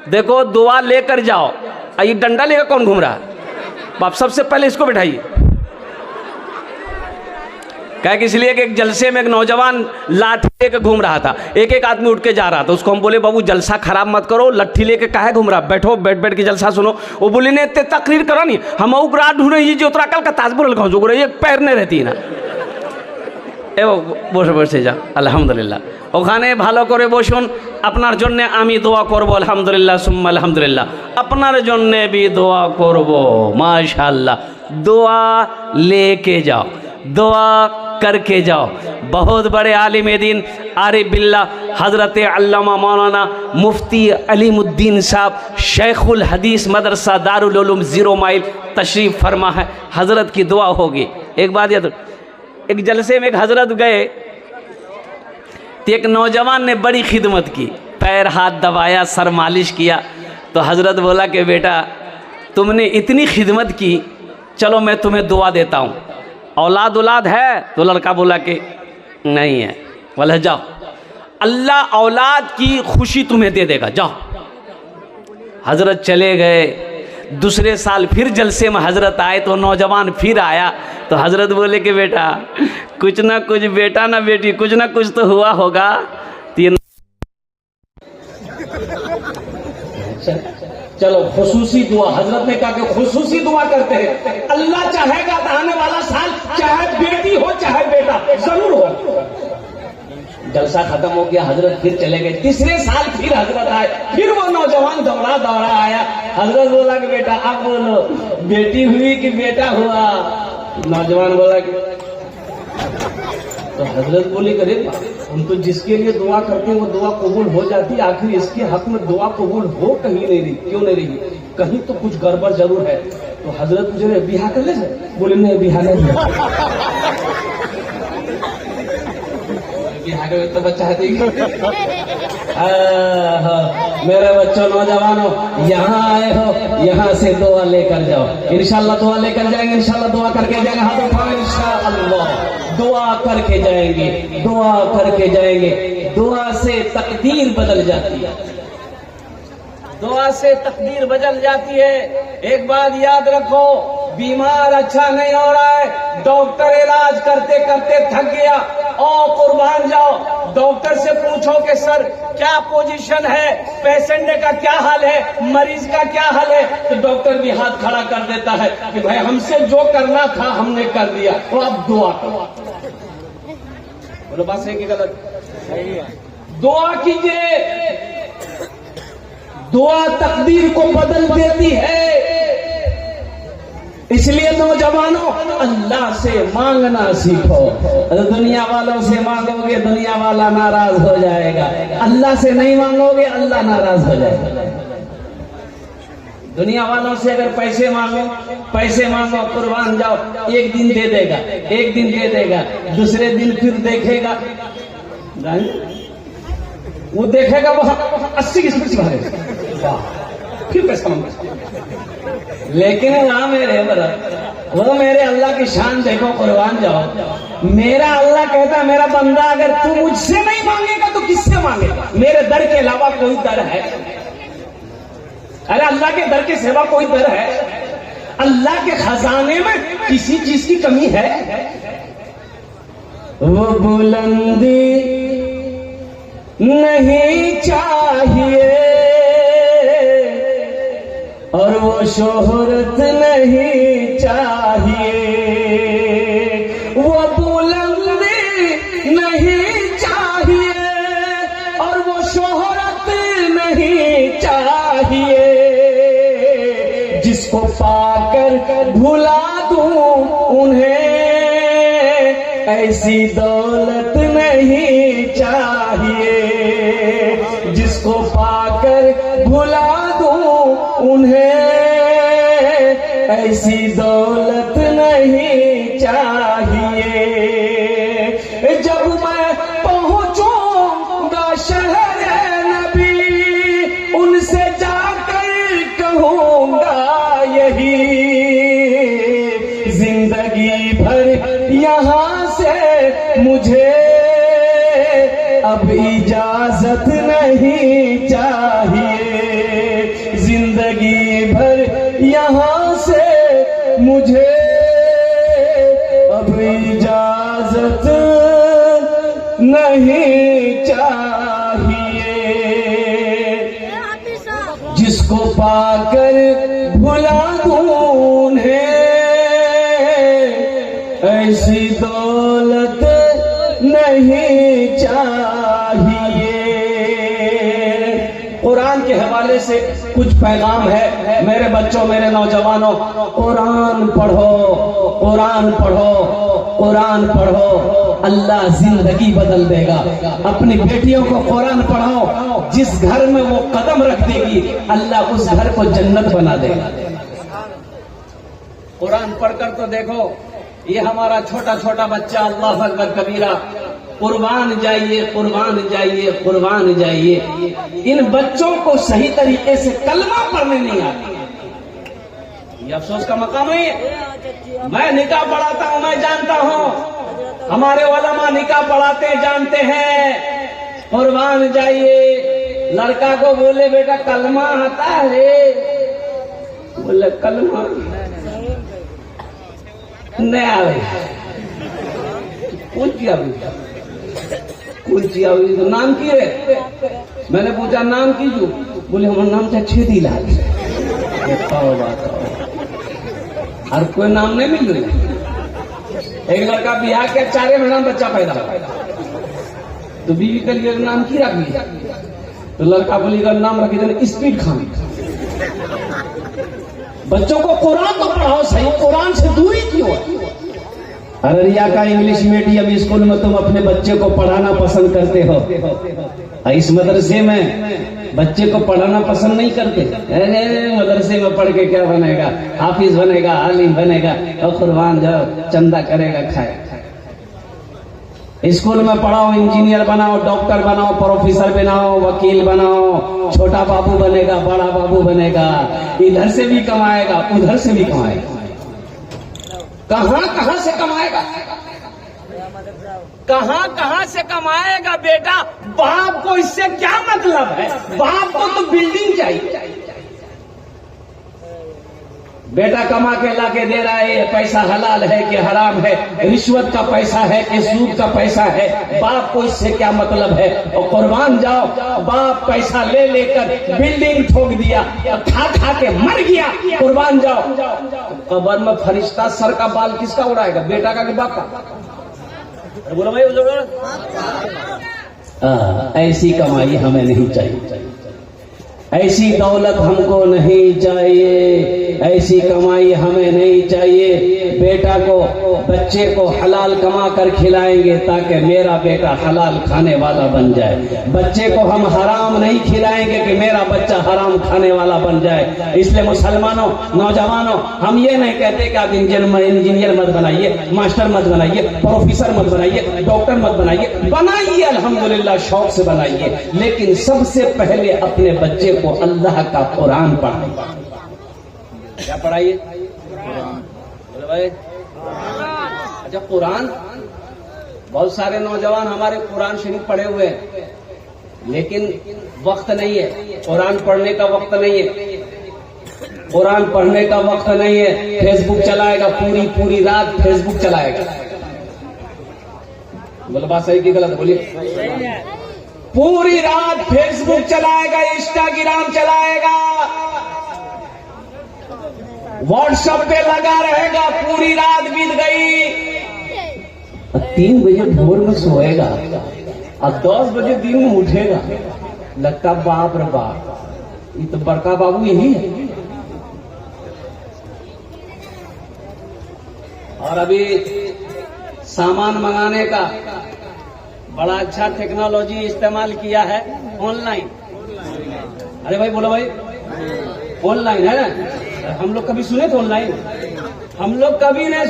देखो दुआ लेकर जाओ। ये डंडा लेकर कौन घूम रहा है? आप सबसे पहले इसको बैठाइए। क्या कि इसलिए कि एक जलसे में एक नौजवान लाठी लेकर घूम रहा था, एक एक आदमी उठ के जा रहा था। उसको हम बोले बाबू जलसा खराब मत करो, लट्ठी लेके काहे घूम रहा, बैठो, बैठ बैठ के जलसा सुनो। वो बोले ने ते तकरीर करो नहीं, हम उगरा ढूंढे ये जो उतरा कल का ताजपुर लगा जो एक पैर नहीं रहती है ना ए বসে বসে যা আলহামদুলিল্লাহ। ওখানে ভালো করে বসুন। আপনার জন্য আমি দোয়া করব আলহামদুলিল্লাহ সুম্মা আলহামদুলিল্লাহ। আপনার জন্য भी দোয়া করব माशाअल्लाह। दुआ लेके जाओ, दुआ करके जाओ। बहुत बड़े आलिम दीन आरिफ बिल्ला हज़रत अल्लामा मौलाना मुफ्ती अलीमुद्दीन साहब शेखुल हदीस मदरसा दारुल उलूम 0 माइल तशरीफ़ फरमा है। हज़रत की दुआ होगी। एक बात याद, एक जलसे में एक हज़रत गए तो एक नौजवान ने बड़ी खिदमत की, पैर हाथ दबाया, सर मालिश किया। तो हज़रत बोला कि बेटा तुमने इतनी खिदमत की, चलो मैं तुम्हें दुआ देता हूँ। औलाद है? तो लड़का बोला कि नहीं है। बोला जाओ, अल्लाह औलाद की खुशी तुम्हें दे देगा, जाओ। हज़रत चले गए। दूसरे साल फिर जलसे में हज़रत आए तो नौजवान फिर आया। तो हज़रत बोले कि बेटा कुछ ना कुछ, बेटा ना बेटी, कुछ ना कुछ तो हुआ होगा। चलो खुसूसी दुआ, हजरत ने कहा कि खुसूसी दुआ करते हैं। अल्लाह चाहेगा तो आने वाला साल चाहे बेटी हो चाहे बेटा जरूर हो। जलसा खत्म हो गया, हजरत फिर चले गए। तीसरे साल फिर हजरत आए, फिर वो नौजवान दौड़ा दौड़ा आया। हजरत बोला कि बेटा अब बोलो बेटी हुई कि बेटा हुआ? नौजवान बोला कि तो हजरत बोली करे हम तो जिसके लिए दुआ करते हैं वो दुआ कबूल हो जाती है, आखिर इसके हक में दुआ कबूल हो कहीं नहीं रही, क्यों नहीं रही? कहीं तो कुछ गड़बड़ जरूर है। तो हजरत मुझे बिहा कर ले, बोले नहीं बिहा नहीं, बिहा के तो बच्चा है। मेरे बच्चों नौजवानों यहाँ आए हो, यहाँ से दुआ लेकर जाओ। इंशाल्लाह दुआ लेकर जाएंगे, इंशाल्लाह दुआ करके जाएंगे। हाथ उठाओ, इंशाल्लाह दुआ करके जाएंगे, दुआ करके जाएंगे। दुआ से तकदीर बदल जाती है, दुआ से तकदीर बदल जाती है। एक बात याद रखो, बीमार अच्छा नहीं हो रहा है, डॉक्टर इलाज करते करते थक गया, और कुर्बान जाओ डॉक्टर से पूछो कि सर क्या पोजीशन है, पेशेंट का क्या हाल है, मरीज का क्या हाल है, तो डॉक्टर भी हाथ खड़ा कर देता है कि भाई हमसे जो करना था हमने कर दिया, तो अब दुआ करो। बोलो बात सही कि गलत? सही है। दुआ कीजिए, दुआ तकदीर को बदल देती है। इसलिए नौजवानों अल्लाह से मांगना सीखो। अगर दुनिया वालों से मांगोगे दुनिया वाला नाराज हो जाएगा, अल्लाह से नहीं मांगोगे अल्लाह नाराज हो जाएगा। दुनिया वालों से अगर पैसे मांगो कुर्बान जाओ, एक दिन दे देगा, एक दिन दे देगा, दूसरे दिन फिर देखेगा, वो देखेगा वो 80 की स्पीड से भरेगा, फिर पैसा मांगेगा। लेकिन वहां मेरे वो मेरे अल्लाह की शान देखो, कुर्बान जाओ। मेरा अल्लाह कहता है मेरा बंदा अगर तू मुझसे नहीं मांगेगा तो किससे मांगेगा? मेरे दर के अलावा कोई दर है? अरे अल्लाह के दर के सिवा कोई दर है? अल्लाह के खजाने में किसी चीज की कमी है? वो बुलंदी नहीं चाहिए और वो शोहरत नहीं चाहिए, वो बुलंदी नहीं चाहिए और वो शोहरत नहीं चाहिए, जिसको पाकर भुला दूं उन्हें ऐसी दौलत नहीं चाहिए, जिसको पाकर भुला उन्हें ऐसी दौलत नहीं चाहिए। जब मैं पहुंचूंगा शहर नबी उनसे जाकर कहूंगा यही, जिंदगी भर यहाँ से मुझे अब इजाजत नहीं चाहिए, यहाँ से मुझे अब इजाजत नहीं चाहिए, जिसको पाकर भुला दूं उन्हें ऐसी दौलत नहीं चाहिए। कुरान के हवाले से कुछ पैगाम है मेरे बच्चों, मेरे नौजवानों, कुरान पढ़ो, कुरान पढ़ो, कुरान पढ़ो, अल्लाह जिंदगी बदल देगा। अपनी बेटियों को कुरान पढ़ाओ, जिस घर में वो कदम रख देगी अल्लाह उस घर को जन्नत बना देगा। कुरान पढ़कर तो देखो, ये हमारा छोटा छोटा बच्चा अल्लाह अकबर कबीरा, कुर्बान जाइए, कुर्बान जाइए, कुर्बान जाइए। इन बच्चों को सही तरीके से कलमा पढ़ने नहीं आता, ये अफसोस का मकाम नहीं है। मैं निकाह पढ़ाता हूं, मैं जानता हूं, हमारे उलमा निकाह पढ़ाते जानते हैं। कुर्बान जाइए, लड़का को बोले बेटा कलमा आता है, बोले कलमा नहीं आवे, कौन किया कौन किया तो नाम की है। मैंने पूछा नाम की जो, बोले हमारा नाम था छेदीलाल। और कोई नाम नहीं मिल रही। एक लड़का बिहार के 4 महीना बच्चा पैदा हुआ, तो बीवी के लिए नाम की रख लिया, तो लड़का बोली का नाम रखी देने स्पीड खान। बच्चों को कुरान तो पढ़ाओ सही, कुरान से दूरी क्यों है? अररिया का इंग्लिश मीडियम स्कूल में तुम अपने बच्चे को पढ़ाना पसंद करते हो, इस मदरसे में बच्चे को पढ़ाना पसंद नहीं करते। मदरसे में पढ़ के क्या बनेगा, हाफिज बनेगा, आलिम बनेगा, और कुर्बान जाओ चंदा करेगा खाए। स्कूल में पढ़ाओ, इंजीनियर बनाओ, डॉक्टर बनाओ, प्रोफेसर बनाओ, वकील बनाओ, छोटा बाबू बनेगा, बड़ा बाबू बनेगा, इधर से भी कमाएगा, उधर से भी कमाएगा। कहां कहां से कमाएगा, कहां कहां से कमाएगा बेटा? बाप को इससे क्या मतलब है? बाप को तो बिल्डिंग चाहिए। बेटा कमा के लाके दे रहा है, ये पैसा हलाल है कि हराम है, रिश्वत का पैसा है कि सूद का पैसा है, बाप को इससे क्या मतलब है? और कुर्बान जाओ, बाप पैसा ले लेकर बिल्डिंग ठोक दिया, खा खा के मर गया, कुर्बान जाओ। कब्र में फरिश्ता सर का बाल किसका उड़ाएगा, बेटा का कि बाप का? बोलो भाई, ऐसी कमाई हमें नहीं चाहिए, ऐसी दौलत हमको नहीं चाहिए, ऐसी कमाई हमें नहीं चाहिए। बेटा को, बच्चे को हलाल कमा कर खिलाएंगे ताकि मेरा बेटा हलाल खाने वाला बन जाए। बच्चे को हम हराम नहीं खिलाएंगे कि मेरा बच्चा हराम खाने वाला बन जाए। इसलिए मुसलमानों, नौजवानों, हम ये नहीं कहते कि आप इंजीनियर मत बनाइए, मास्टर मत बनाइए, प्रोफेसर मत बनाइए, डॉक्टर मत बनाइए, बनाइए अल्हम्दुलिल्लाह, शौक से बनाइए, लेकिन सबसे पहले अपने बच्चे को अल्लाह का कुरान पढ़ाइए। क्या पढ़ाइए? बोले भाई, अच्छा कुरान। बहुत सारे नौजवान हमारे कुरान शरीफ पढ़े हुए हैं, लेकिन वक्त नहीं है, कुरान पढ़ने का वक्त नहीं है, कुरान पढ़ने का वक्त नहीं है। फेसबुक चलाएगा, पूरी पूरी रात फेसबुक चलाएगा। बोले बात सही की गलत? बोलिए। पूरी रात फेसबुक चलाएगा, इंस्टाग्राम चलाएगा, व्हाट्सएप पे लगा रहेगा, पूरी रात बीत गई। 3 बजे भोर में सोएगा और 10 बजे दिन में उठेगा, लगता बाप रे बाप, ये तो बड़का बाबू यही है। और अभी सामान मंगाने का बड़ा अच्छा टेक्नोलॉजी इस्तेमाल किया है, ऑनलाइन। अरे भाई बोलो भाई, ऑनलाइन है ना? हम लोग कभी सुने थे ऑनलाइन? हम लोग कभी नहीं